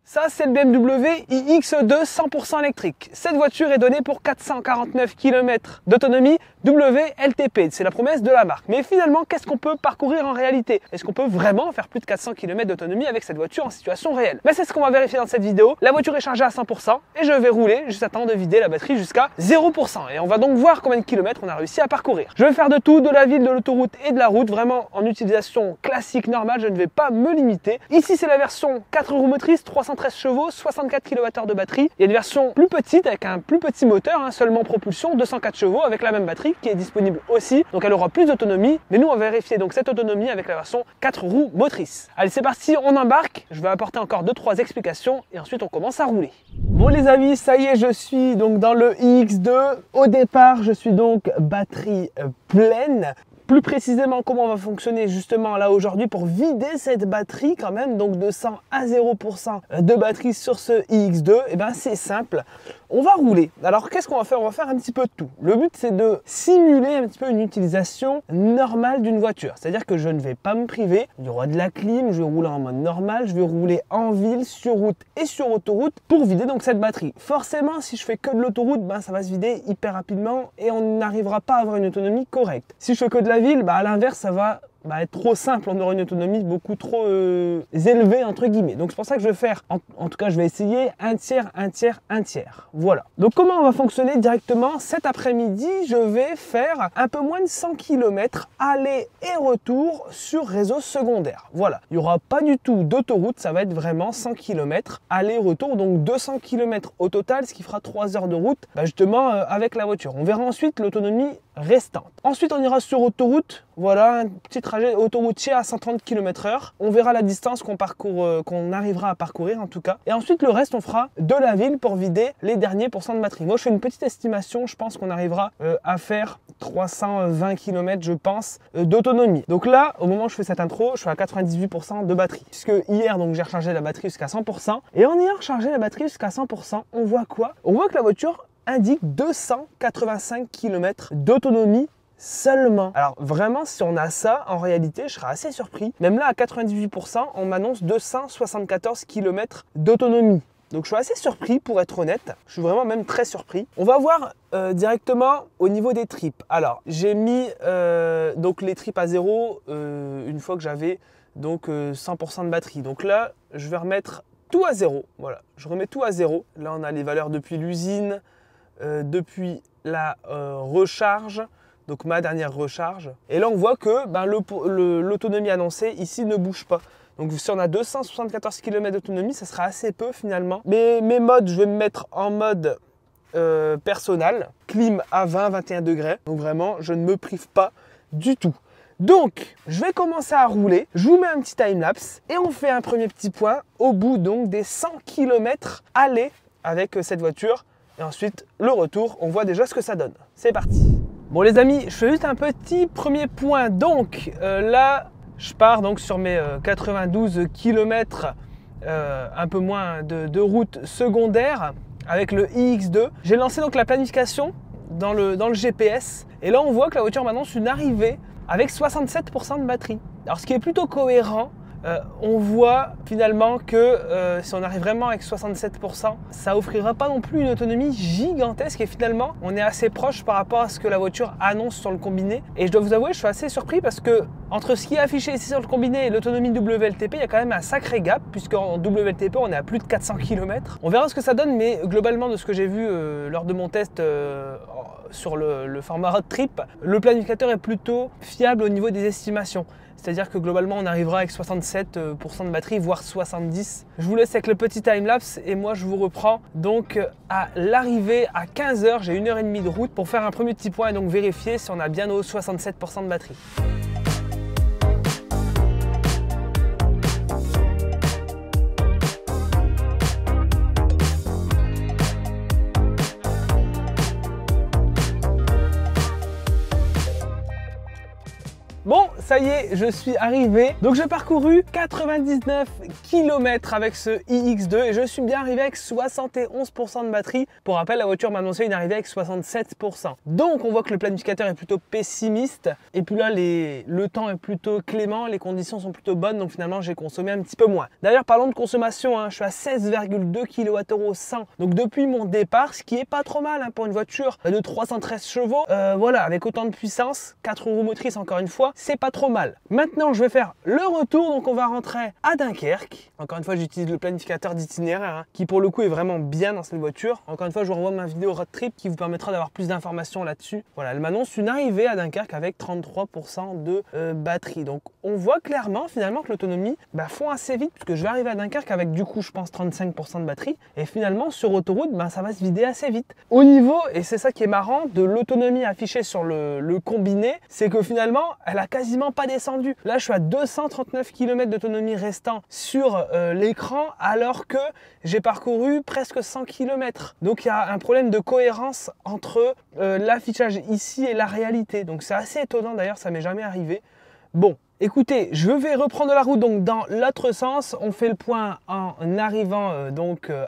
Ça, c'est le BMW iX2 100% électrique. Cette voiture est donnée pour 449 km d'autonomie WLTP. C'est la promesse de la marque. Mais finalement, qu'est-ce qu'on peut parcourir en réalité? Est-ce qu'on peut vraiment faire plus de 400 km d'autonomie avec cette voiture en situation réelle? Mais c'est ce qu'on va vérifier dans cette vidéo. La voiture est chargée à 100% et je vais rouler juste à temps de vider la batterie jusqu'à 0%. Et on va donc voir combien de kilomètres on a réussi à parcourir. Je vais faire de tout, de la ville, de l'autoroute et de la route, vraiment en utilisation classique, normale. Je ne vais pas me limiter. Ici, c'est la version 4 roues motrices, 313 chevaux, 64 kWh de batterie. Il y a une version plus petite avec un plus petit moteur, seulement propulsion, 204 chevaux avec la même batterie qui est disponible aussi. Donc elle aura plus d'autonomie. Mais nous, on va vérifier donc cette autonomie avec la version 4 roues motrices. Allez, c'est parti, on embarque. Je vais apporter encore 2-3 explications et ensuite on commence à rouler. Bon les amis, ça y est, je suis donc dans le iX2. Au départ, je suis donc batterie pleine. Plus précisément, comment on va fonctionner justement là aujourd'hui pour vider cette batterie quand même, donc de 100 à 0% de batterie sur ce iX2, et bien c'est simple, on va rouler. Alors qu'est-ce qu'on va faire? On va faire un petit peu de tout. Le but c'est de simuler un petit peu une utilisation normale d'une voiture, c'est-à-dire que je ne vais pas me priver, il y aura de la clim, je vais rouler en mode normal, je vais rouler en ville, sur route et sur autoroute pour vider donc cette batterie. Forcément, si je fais que de l'autoroute, ça va se vider hyper rapidement et on n'arrivera pas à avoir une autonomie correcte. Si je fais que de la ville, à l'inverse, ça va être trop simple, on aura une autonomie beaucoup trop élevée entre guillemets. Donc c'est pour ça que je vais faire, en tout cas je vais essayer un tiers, un tiers, un tiers. Voilà. Donc comment on va fonctionner directement? Cet après-midi, je vais faire un peu moins de 100 km aller et retour sur réseau secondaire. Voilà. Il n'y aura pas du tout d'autoroute, ça va être vraiment 100 km aller-retour, donc 200 km au total, ce qui fera 3 heures de route, justement avec la voiture. On verra ensuite l'autonomie restante. Ensuite, on ira sur autoroute. Voilà, un petit trajet autoroutier à 130 km/h. On verra la distance qu'on arrivera à parcourir en tout cas. Et ensuite, le reste, on fera de la ville pour vider les derniers pourcents de batterie. Moi, je fais une petite estimation. Je pense qu'on arrivera à faire 320 km, je pense, d'autonomie. Donc là, au moment où je fais cette intro, je suis à 98% de batterie. Puisque hier, donc, j'ai rechargé la batterie jusqu'à 100%. Et en ayant rechargé la batterie jusqu'à 100%, on voit quoi? On voit que la voiture indique 285 km d'autonomie seulement. Alors vraiment, si on a ça, en réalité, je serais assez surpris. Même là, à 98%, on m'annonce 274 km d'autonomie. Donc je suis assez surpris pour être honnête. Je suis vraiment même très surpris. On va voir directement au niveau des tripes. Alors j'ai mis donc les tripes à zéro une fois que j'avais donc 100% de batterie. Donc là, je vais remettre tout à zéro. Voilà, je remets tout à zéro. Là, on a les valeurs depuis l'usine. Depuis la recharge, donc ma dernière recharge. Et là, on voit que l'autonomie annoncée ici ne bouge pas. Donc si on a 274 km d'autonomie, ça sera assez peu finalement. Mais mes modes, je vais me mettre en mode personnel, clim à 20-21 degrés. Donc vraiment, je ne me prive pas du tout. Donc, je vais commencer à rouler, je vous mets un petit time-lapse et on fait un premier petit point au bout donc des 100 km aller avec cette voiture. Et ensuite, le retour, on voit déjà ce que ça donne. C'est parti. Bon les amis, je fais juste un petit premier point. Donc là, je pars donc sur mes 92 km, un peu moins de route secondaire avec le iX2. J'ai lancé donc la planification dans le GPS. Et là, on voit que la voiture m'annonce une arrivée avec 67% de batterie. Alors ce qui est plutôt cohérent. On voit finalement que si on arrive vraiment avec 67%, ça offrira pas non plus une autonomie gigantesque et finalement on est assez proche par rapport à ce que la voiture annonce sur le combiné. Et je dois vous avouer, je suis assez surpris parce que entre ce qui est affiché ici sur le combiné et l'autonomie WLTP, il y a quand même un sacré gap puisqu'en WLTP on est à plus de 400 km. On verra ce que ça donne, mais globalement de ce que j'ai vu lors de mon test sur le format road trip, le planificateur est plutôt fiable au niveau des estimations. C'est-à-dire que globalement, on arrivera avec 67% de batterie, voire 70%. Je vous laisse avec le petit time-lapse et moi, je vous reprends donc à l'arrivée à 15 h. J'ai 1h30 de route pour faire un premier petit point et donc vérifier si on a bien nos 67% de batterie. Bon, ça y est, je suis arrivé. Donc j'ai parcouru 99 km avec ce iX2 et je suis bien arrivé avec 71% de batterie. Pour rappel, la voiture m'a annoncé une arrivée avec 67%. Donc on voit que le planificateur est plutôt pessimiste. Et puis là, le temps est plutôt clément, les conditions sont plutôt bonnes. Donc finalement, j'ai consommé un petit peu moins. D'ailleurs, parlons de consommation, hein, je suis à 16,2 kWh 100. Donc depuis mon départ, ce qui est pas trop mal hein, pour une voiture de 313 chevaux. Voilà, avec autant de puissance, 4 roues motrices encore une fois, c'est pas trop mal. Maintenant, je vais faire le retour, donc on va rentrer à Dunkerque. Encore une fois, j'utilise le planificateur d'itinéraire hein, qui pour le coup est vraiment bien dans cette voiture. Encore une fois, je vous renvoie ma vidéo road trip qui vous permettra d'avoir plus d'informations là-dessus. Voilà, elle m'annonce une arrivée à Dunkerque avec 33% de batterie. Donc on voit clairement finalement que l'autonomie fond assez vite puisque je vais arriver à Dunkerque avec du coup je pense 35% de batterie et finalement sur autoroute ça va se vider assez vite. Au niveau, et c'est ça qui est marrant, de l'autonomie affichée sur le combiné, c'est que finalement elle a quasiment pas descendu. Là je suis à 239 km d'autonomie restant sur l'écran alors que j'ai parcouru presque 100 km. Donc il y a un problème de cohérence entre l'affichage ici et la réalité. Donc c'est assez étonnant d'ailleurs, ça m'est jamais arrivé. Bon, écoutez, je vais reprendre la route donc dans l'autre sens. On fait le point en arrivant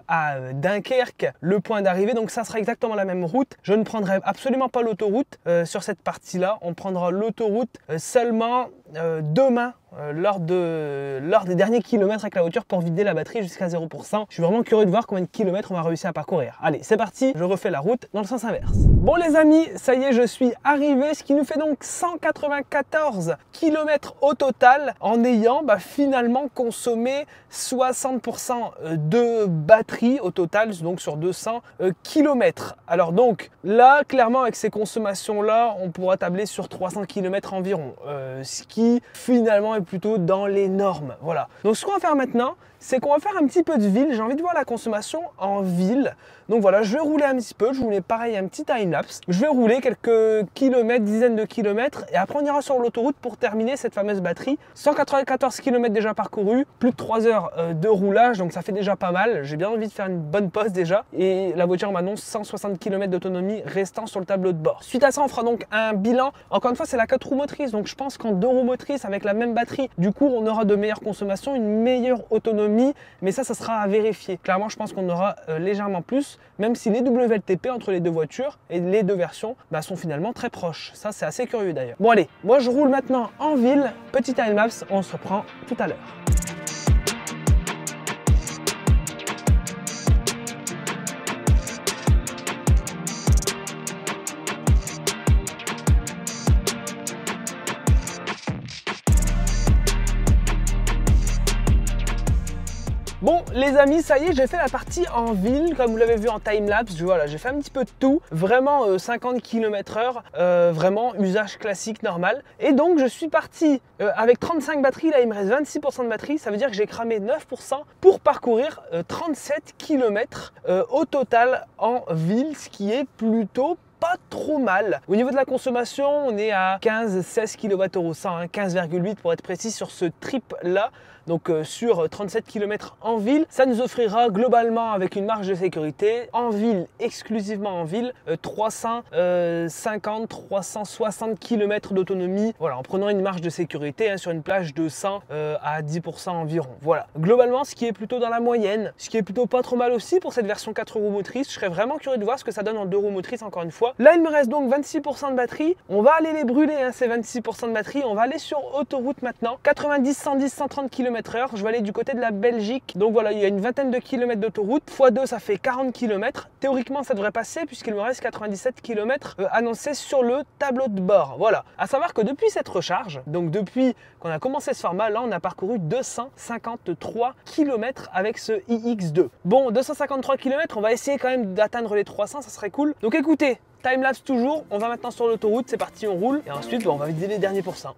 à Dunkerque, le point d'arrivée. Donc ça sera exactement la même route. Je ne prendrai absolument pas l'autoroute sur cette partie-là. On prendra l'autoroute seulement demain. Lors des derniers kilomètres avec la voiture pour vider la batterie jusqu'à 0%. Je suis vraiment curieux de voir combien de kilomètres on va réussir à parcourir. Allez, c'est parti, je refais la route dans le sens inverse. Bon les amis, ça y est, je suis arrivé, ce qui nous fait donc 194 km au total en ayant finalement consommé 60% de batterie au total, donc sur 200 km. Alors donc là, clairement avec ces consommations-là, on pourra tabler sur 300 km environ, ce qui finalement est plutôt dans les normes. Voilà. Donc ce qu'on va faire maintenant, c'est qu'on va faire un petit peu de ville. J'ai envie de voir la consommation en ville. Donc voilà, je vais rouler un petit peu. Je voulais pareil un petit time-lapse. Je vais rouler quelques kilomètres, dizaines de kilomètres. Et après, on ira sur l'autoroute pour terminer cette fameuse batterie. 194 km déjà parcourus, plus de 3 heures de roulage. Donc ça fait déjà pas mal. J'ai bien envie de faire une bonne pause déjà. Et la voiture m'annonce 160 km d'autonomie restant sur le tableau de bord. Suite à ça, on fera donc un bilan. Encore une fois, c'est la 4 roues motrices. Donc je pense qu'en 2 roues motrices avec la même batterie, du coup, on aura de meilleures consommations, une meilleure autonomie. Mais ça sera à vérifier. Clairement, je pense qu'on aura légèrement plus, même si les WLTP entre les deux voitures et les deux versions sont finalement très proches. Ça, c'est assez curieux d'ailleurs. Bon allez, moi je roule maintenant en ville. Petit time-lapse, on se reprend tout à l'heure. Bon les amis, ça y est, j'ai fait la partie en ville, comme vous l'avez vu en timelapse. Voilà, j'ai fait un petit peu de tout, vraiment 50 km/h, vraiment usage classique normal. Et donc je suis parti avec 35 batteries, là il me reste 26% de batterie, ça veut dire que j'ai cramé 9% pour parcourir 37 km au total en ville, ce qui est plutôt pas trop mal. Au niveau de la consommation, on est à 15-16 kWh 100, 15,8 pour être précis sur ce trip là. Donc sur 37 km en ville, ça nous offrira globalement avec une marge de sécurité en ville, exclusivement en ville, 350-360 km d'autonomie. Voilà, en prenant une marge de sécurité sur une plage de 100 à 10% environ. Voilà, globalement ce qui est plutôt dans la moyenne, ce qui est plutôt pas trop mal aussi pour cette version 4 roues motrices. Je serais vraiment curieux de voir ce que ça donne en 2 roues motrices encore une fois. Là il me reste donc 26% de batterie. On va aller les brûler ces 26% de batterie. On va aller sur autoroute maintenant, 90, 110, 130 km/h. Je vais aller du côté de la Belgique. Donc voilà, il y a une vingtaine de kilomètres d'autoroute. x2, ça fait 40 km. Théoriquement, ça devrait passer puisqu'il me reste 97 km annoncés sur le tableau de bord. Voilà. À savoir que depuis cette recharge, donc depuis qu'on a commencé ce format, là, on a parcouru 253 km avec ce iX2. Bon, 253 km, on va essayer quand même d'atteindre les 300, ça serait cool. Donc écoutez, timelapse toujours. On va maintenant sur l'autoroute. C'est parti, on roule. Et ensuite, on va vider les derniers pourcents.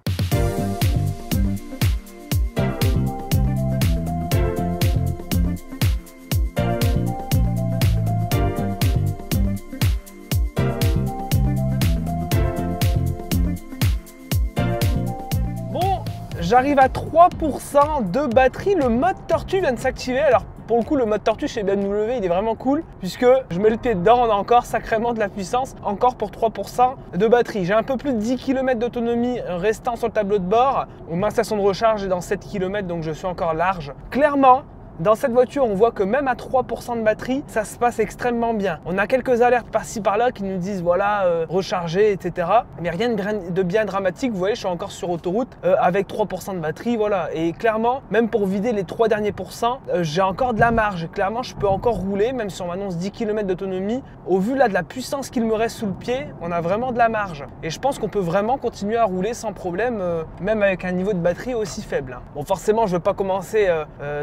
J'arrive à 3% de batterie, le mode tortue vient de s'activer. Alors pour le coup, le mode tortue chez BMW, il est vraiment cool puisque je mets le pied dedans, on a encore sacrément de la puissance, encore pour 3% de batterie. J'ai un peu plus de 10 km d'autonomie restant sur le tableau de bord. Ma station de recharge est dans 7 km, donc je suis encore large. Clairement, dans cette voiture, on voit que même à 3% de batterie, ça se passe extrêmement bien. On a quelques alertes par-ci par-là qui nous disent voilà, recharger, etc. Mais rien de bien dramatique. Vous voyez, je suis encore sur autoroute avec 3% de batterie, voilà. Et clairement, même pour vider les 3 derniers pourcents, j'ai encore de la marge. Clairement, je peux encore rouler, même si on m'annonce 10 km d'autonomie. Au vu là de la puissance qu'il me reste sous le pied, on a vraiment de la marge. Et je pense qu'on peut vraiment continuer à rouler sans problème, même avec un niveau de batterie aussi faible. Bon, forcément, je ne veux pas commencer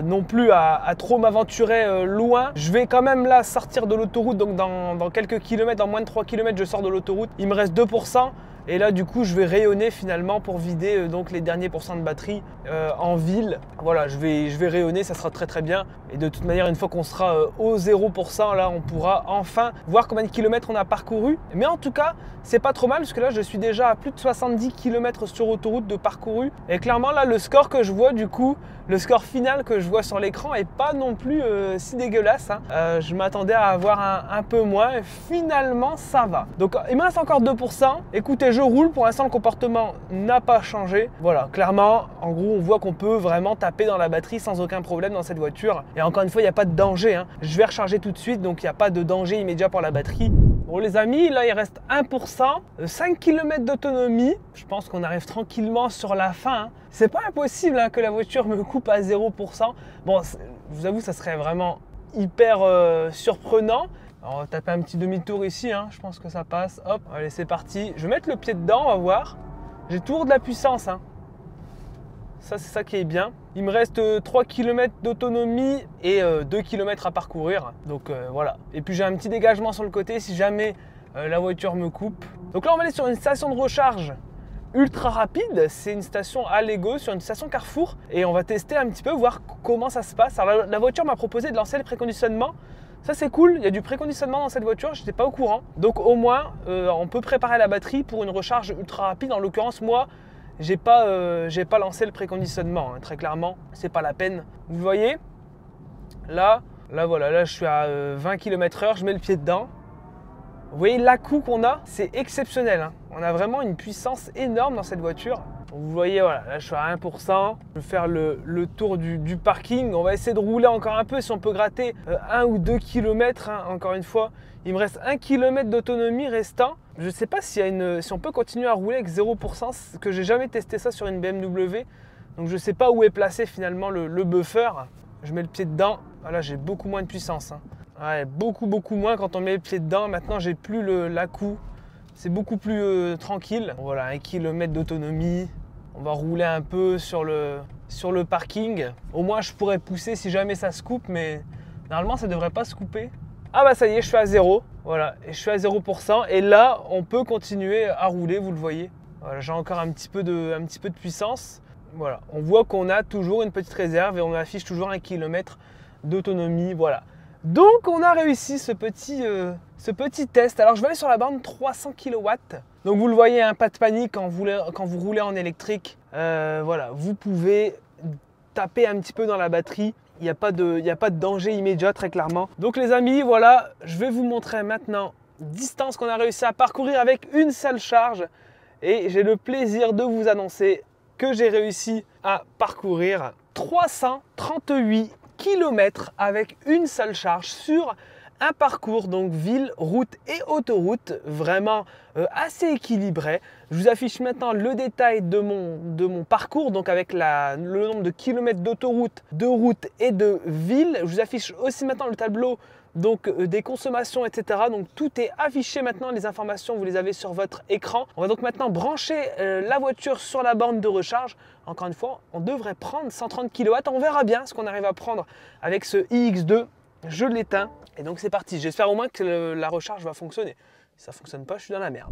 non plus à trop m'aventurer loin. Je vais quand même là sortir de l'autoroute, donc dans quelques kilomètres, dans moins de 3 km, je sors de l'autoroute. Il me reste 2%. Et là, du coup, je vais rayonner finalement pour vider donc les derniers pourcents de batterie en ville. Voilà, je vais rayonner, ça sera très très bien. Et de toute manière, une fois qu'on sera au 0%, là, on pourra enfin voir combien de kilomètres on a parcouru. Mais en tout cas, c'est pas trop mal parce que là, je suis déjà à plus de 70 km sur autoroute de parcouru. Et clairement, là, le score que je vois, du coup, le score final que je vois sur l'écran est pas non plus si dégueulasse. Je m'attendais à avoir un peu moins. Et finalement, ça va. Donc, il me reste encore 2%. Écoutez, je roule. Pour l'instant, le comportement n'a pas changé. Voilà, clairement, en gros, on voit qu'on peut vraiment taper dans la batterie sans aucun problème dans cette voiture. Et encore une fois, il n'y a pas de danger. Je vais recharger tout de suite, donc il n'y a pas de danger immédiat pour la batterie. Bon les amis, là il reste 1%, 5 km d'autonomie. Je pense qu'on arrive tranquillement sur la fin. C'est pas impossible que la voiture me coupe à 0%. Bon, je vous avoue, ça serait vraiment hyper surprenant. Alors, on va taper un petit demi-tour ici, je pense que ça passe. Hop, allez c'est parti. Je vais mettre le pied dedans, on va voir. J'ai toujours de la puissance. Ça, c'est ça qui est bien. Il me reste 3 km d'autonomie et 2 km à parcourir. Donc voilà. Et puis j'ai un petit dégagement sur le côté si jamais la voiture me coupe. Donc là, on va aller sur une station de recharge ultra rapide. C'est une station Allego sur une station Carrefour. Et on va tester un petit peu, voir comment ça se passe. Alors la voiture m'a proposé de lancer le préconditionnement. Ça c'est cool, il y a du préconditionnement dans cette voiture, je n'étais pas au courant. Donc au moins, on peut préparer la batterie pour une recharge ultra rapide. En l'occurrence, moi, j'ai pas lancé le préconditionnement, très clairement, c'est pas la peine. Vous voyez, là voilà, là je suis à 20 km/h, je mets le pied dedans. Vous voyez l'acoup qu'on a, c'est exceptionnel. On a vraiment une puissance énorme dans cette voiture. Vous voyez, voilà, là je suis à 1%. Je vais faire le tour du parking. On va essayer de rouler encore un peu si on peut gratter 1 ou 2 km. Encore une fois, il me reste 1 km d'autonomie restant. Je ne sais pas si on peut continuer à rouler avec 0%, que j'ai jamais testé ça sur une BMW. Donc je ne sais pas où est placé finalement le buffer. Je mets le pied dedans. Là j'ai beaucoup moins de puissance. Ouais, beaucoup moins quand on met le pied dedans. Maintenant j'ai plus l'acoup. C'est beaucoup plus tranquille. Voilà, 1 km d'autonomie. On va rouler un peu sur le parking. Au moins je pourrais pousser si jamais ça se coupe, mais normalement ça ne devrait pas se couper. Ah bah ça y est, je suis à 0. Voilà, et je suis à 0%. Et là, on peut continuer à rouler, vous le voyez. Voilà, j'ai encore un petit peu de puissance. Voilà, on voit qu'on a toujours une petite réserve et on affiche toujours 1 km d'autonomie. Voilà. Donc on a réussi ce petit test. Alors je vais aller sur la borne 300 kW. Donc vous le voyez, pas de panique quand vous roulez en électrique. Voilà, vous pouvez taper un petit peu dans la batterie. Il n'y a pas de danger immédiat, très clairement. Donc les amis, voilà, je vais vous montrer maintenant distance qu'on a réussi à parcourir avec une seule charge. Et j'ai le plaisir de vous annoncer que j'ai réussi à parcourir 338 km avec une seule charge sur un parcours, donc ville, route et autoroute, vraiment assez équilibré. Je vous affiche maintenant le détail de mon parcours, donc avec le nombre de kilomètres d'autoroute, de route et de ville. Je vous affiche aussi maintenant le tableau donc des consommations, etc. Donc tout est affiché maintenant, les informations, vous les avez sur votre écran. On va donc maintenant brancher la voiture sur la borne de recharge. Encore une fois, on devrait prendre 130 kW. On verra bien ce qu'on arrive à prendre avec ce iX2. Je l'éteins et donc c'est parti. J'espère au moins que la recharge va fonctionner. Si ça ne fonctionne pas, je suis dans la merde.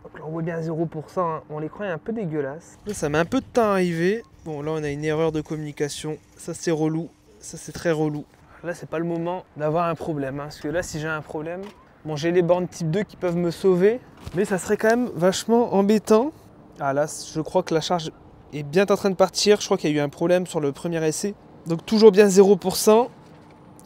Donc là, on voit bien 0%. Mon écran est un peu dégueulasse. Là, ça met un peu de temps à arriver. Bon, là, on a une erreur de communication. Ça, c'est relou. Ça, c'est très relou. Là, c'est pas le moment d'avoir un problème. Parce que là, si j'ai un problème, bon, j'ai les bornes type 2 qui peuvent me sauver. Mais ça serait quand même vachement embêtant. Ah là, je crois que la charge est bien en train de partir. Je crois qu'il y a eu un problème sur le premier essai. Donc toujours bien 0%.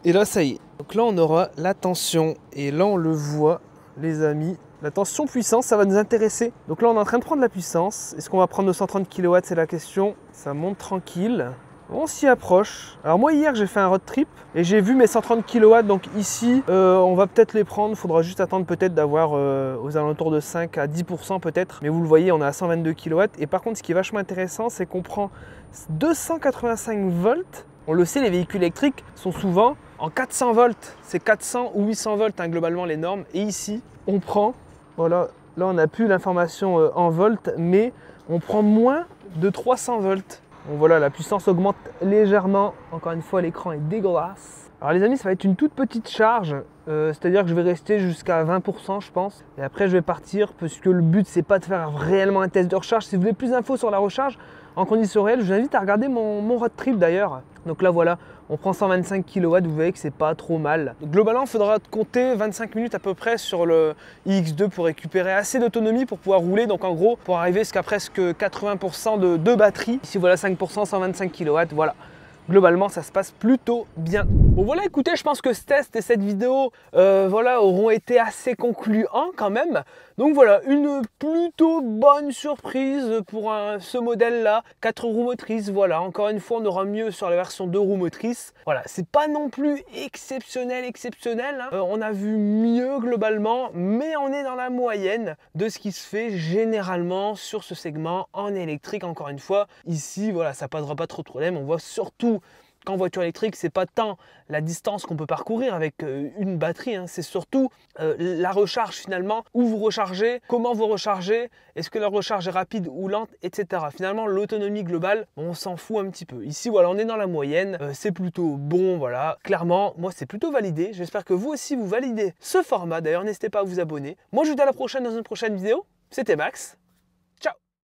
Et là, ça y est. Donc là, on aura la tension. Et là, on le voit, les amis. La tension puissance, ça va nous intéresser. Donc là, on est en train de prendre la puissance. Est-ce qu'on va prendre nos 130 kW? C'est la question. Ça monte tranquille. On s'y approche. Alors moi, hier, j'ai fait un road trip et j'ai vu mes 130 kW. Donc ici, on va peut-être les prendre. Il faudra juste attendre peut-être d'avoir aux alentours de 5 à 10% peut-être. Mais vous le voyez, on est à 122 kW. Et par contre, ce qui est vachement intéressant, c'est qu'on prend 285 volts. On le sait, les véhicules électriques sont souvent en 400 volts. C'est 400 ou 800 volts hein, globalement les normes. Et ici, on prend... Voilà, là on n'a plus l'information en volts, mais on prend moins de 300 volts. Donc voilà, la puissance augmente légèrement. Encore une fois, l'écran est dégueulasse. Alors les amis, ça va être une toute petite charge. C'est-à-dire que je vais rester jusqu'à 20% je pense. Et après je vais partir parce que le but c'est pas de faire réellement un test de recharge. Si vous voulez plus d'infos sur la recharge en conditions réelles, je vous invite à regarder mon road trip d'ailleurs. Donc là voilà, on prend 125 kW, vous voyez que c'est pas trop mal. Donc, globalement, il faudra compter 25 minutes à peu près sur le iX2 pour récupérer assez d'autonomie pour pouvoir rouler. Donc en gros, pour arriver jusqu'à presque 80% de batterie. Ici voilà 5%, 125 kW, voilà. Globalement, ça se passe plutôt bien. Bon voilà, écoutez, je pense que ce test et cette vidéo voilà, auront été assez concluants quand même. Donc voilà, une plutôt bonne surprise pour ce modèle-là. 4 roues motrices, voilà. Encore une fois, on aura mieux sur la version 2 roues motrices. Voilà, c'est pas non plus exceptionnel, hein. On a vu mieux globalement, mais on est dans la moyenne de ce qui se fait généralement sur ce segment en électrique. Encore une fois, ici, voilà, ça posera pas trop de problème. On voit surtout qu'en voiture électrique, c'est pas tant la distance qu'on peut parcourir avec une batterie, hein, c'est surtout la recharge finalement, où vous rechargez, comment vous rechargez, est-ce que la recharge est rapide ou lente, etc. Finalement, l'autonomie globale, on s'en fout un petit peu. Ici, voilà, on est dans la moyenne, c'est plutôt bon, voilà. Clairement, moi, c'est plutôt validé. J'espère que vous aussi, vous validez ce format. D'ailleurs, n'hésitez pas à vous abonner. Moi, je vous dis à la prochaine dans une prochaine vidéo. C'était Max.